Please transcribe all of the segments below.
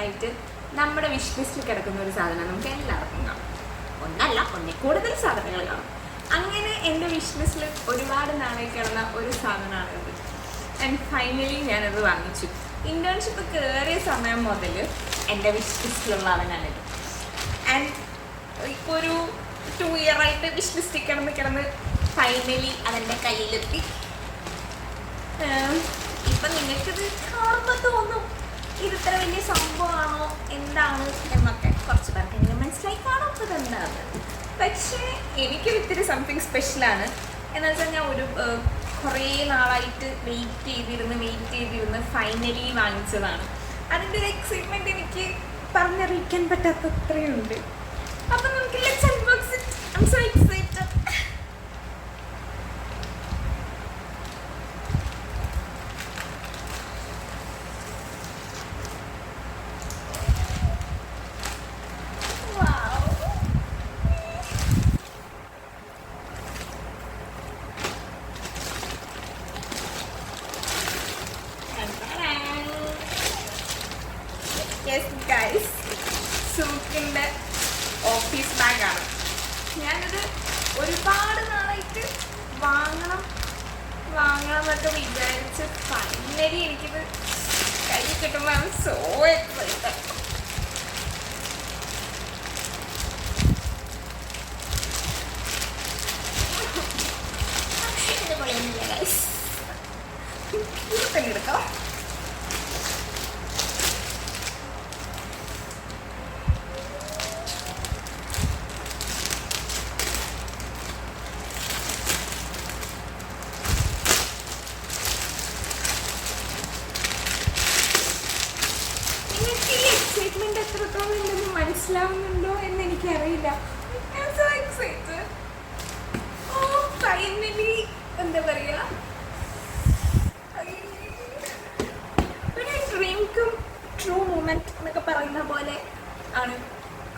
നാളായിട്ട് നമ്മുടെ വിഷ് ലിസ്റ്റിൽ കിടക്കുന്ന ഒരു സാധനം നമുക്ക് എല്ലാവർക്കും കാണും. ഒന്നല്ല, ഒന്നിൽ കൂടുതൽ സാധനങ്ങൾ കാണും. അങ്ങനെ എൻ്റെ വിഷ് ലിസ്റ്റിൽ ഒരുപാട് നാളായി കിടന്ന ഒരു സാധനമാണിത്. ആൻഡ് ഫൈനലി ഞാനത് വാങ്ങിച്ചു. ഇൻറ്റേൺഷിപ്പ് കയറിയ സമയം മുതൽ എൻ്റെ വിഷ് ലിസ്റ്റിലുള്ള അവനാണിത്. ആൻഡ് ഇപ്പോൾ ഒരു 2 ഇയറായിട്ട് വിഷ് ലിസ്റ്റിൽ കിടന്ന് ഫൈനലി അതെൻ്റെ കയ്യിലെത്തി. ഇപ്പം നിങ്ങൾക്കിത് കാണുമ്പോൾ തോന്നും ഇതിത്ര വലിയ സംഭവമാണോ എന്താണ് എന്നൊക്കെ. കുറച്ച് പേർക്ക് എനിക്ക് മനസ്സിലായി കാണും ഇതെന്താണ്. പക്ഷേ എനിക്കൊരു ഇത്തിരി സംതിങ് സ്പെഷ്യലാണ്. എന്ന് വെച്ചാൽ ഞാൻ കുറേ നാളായിട്ട് വെയിറ്റ് ചെയ്തിരുന്ന് ഫൈനലി വാങ്ങിച്ചതാണ്. അതിൻ്റെ ഒരു എക്സൈറ്റ്മെൻറ്റ് എനിക്ക് പറഞ്ഞറിയിക്കാൻ പറ്റാത്തത്രയുണ്ട്. അപ്പം നമുക്ക് let's unbox it. I am so excited. Yes guys, സൂക്കിൻ്റെ ഓഫീസ് ബാഗാണ്. ഞാനത് ഒരുപാട് നാളായിട്ട് വാങ്ങണം എന്നൊക്കെ വിചാരിച്ച് ഫൈനലി എനിക്കിത് കൈ കിട്ടുമ്പോൾ ഐ ആം സോ എക്സൈറ്റഡ്. ഇത് പൊളിയൊന്നുമില്ല ഗൈസ്, തന്നെ എടുക്കാം. എത്രത്തോളം ഉണ്ടെന്ന് മനസ്സിലാവുന്നുണ്ടോ എന്ന് എനിക്കറിയില്ല. ഫൈനലി എന്താ പറയുക, ഒരു ഡ്രീം കം ട്രൂ മൂമെന്റ് എന്നൊക്കെ പറയുന്ന പോലെ ആണ്.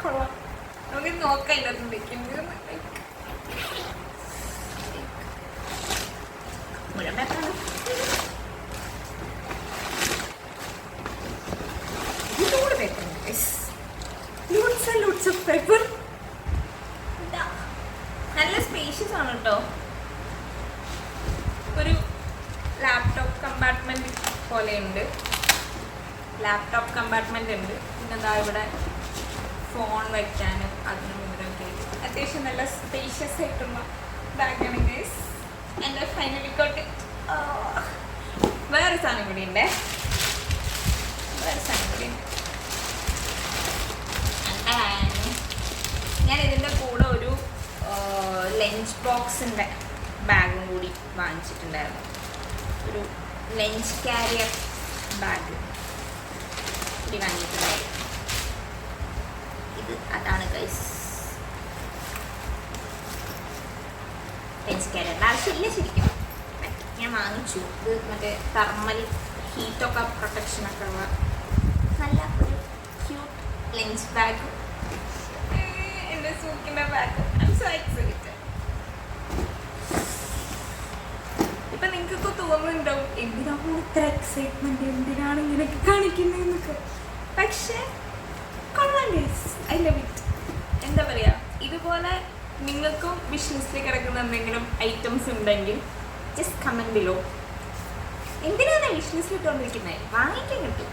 കൊള്ളാം, നമുക്ക് നോക്കാം ഇതിനകത്തുണ്ടെങ്കിൽ മുഴമ്പേക്കാണ്. നല്ല സ്പേഷ്യസ് ആണ് കേട്ടോ. ഒരു ലാപ്ടോപ്പ് കമ്പാർട്ട്മെന്റ് പോലെയുണ്ട്. ലാപ്ടോപ്പ് കമ്പാർട്ട്മെന്റ് ഉണ്ട്. പിന്നെ എന്താ ഇവിടെ ഫോൺ വയ്ക്കാനും അതിനും ഇതിനൊക്കെ അത്യാവശ്യം നല്ല സ്പേഷ്യസ് ആയിട്ടുള്ള ബാഗാണ് ഗൈസ്. എൻ്റെ ഫൈനലി കോട്ട്. വേറെ സാധനം കൂടി ഉണ്ട്. ഞാൻ ഇതിൻ്റെ കൂടെ ഒരു ലഞ്ച് ബോക്സിൻ്റെ ബാഗും കൂടി വാങ്ങിച്ചിട്ടുണ്ടായിരുന്നു. ഒരു ലഞ്ച് ക്യാരിയർ ബാഗ് കൂടി വാങ്ങിയിട്ടുണ്ടായിരുന്നു. ഇത് അതാണ് ഗൈസ്. ലഞ്ച് ക്യാരിയറിൻ്റെ ആവശ്യമില്ല ശരിക്കും, ഞാൻ വാങ്ങിച്ചു. ഇത് മറ്റേ തെർമൽ ഹീറ്റൊക്കെ പ്രൊട്ടക്ഷനൊക്കെ ഉള്ള നല്ല ഒരു ക്യൂട്ട് ലഞ്ച് ബാഗ്. എൻ്റെ സൂക്കിൻ്റെ bag. I am so excited. ഇപ്പം നിങ്ങൾക്കൊക്കെ തോന്നുന്നുണ്ടാവും എന്തിനാണ് ഇത്ര എക്സൈറ്റ്മെൻറ്റ്, എന്തിനാണ് ഇങ്ങനെയൊക്കെ കാണിക്കുന്നതെന്നൊക്കെ. പക്ഷേ കൊള്ളാം ഗൈസ്, ഐ ലവ് ഇറ്റ്. എന്താ പറയുക, ഇതുപോലെ നിങ്ങൾക്കും വിഷ് ലിസ്റ്റിൽ കിടക്കുന്ന എന്തെങ്കിലും ഐറ്റംസ് ഉണ്ടെങ്കിൽ ജസ്റ്റ് കമൻറ്റ് ബിലോ. എന്തിനാണ് വിഷ് ലിസ്റ്റിൽ ഇട്ടുകൊണ്ടിരിക്കുന്നത്, വാങ്ങിക്കാൻ കിട്ടും.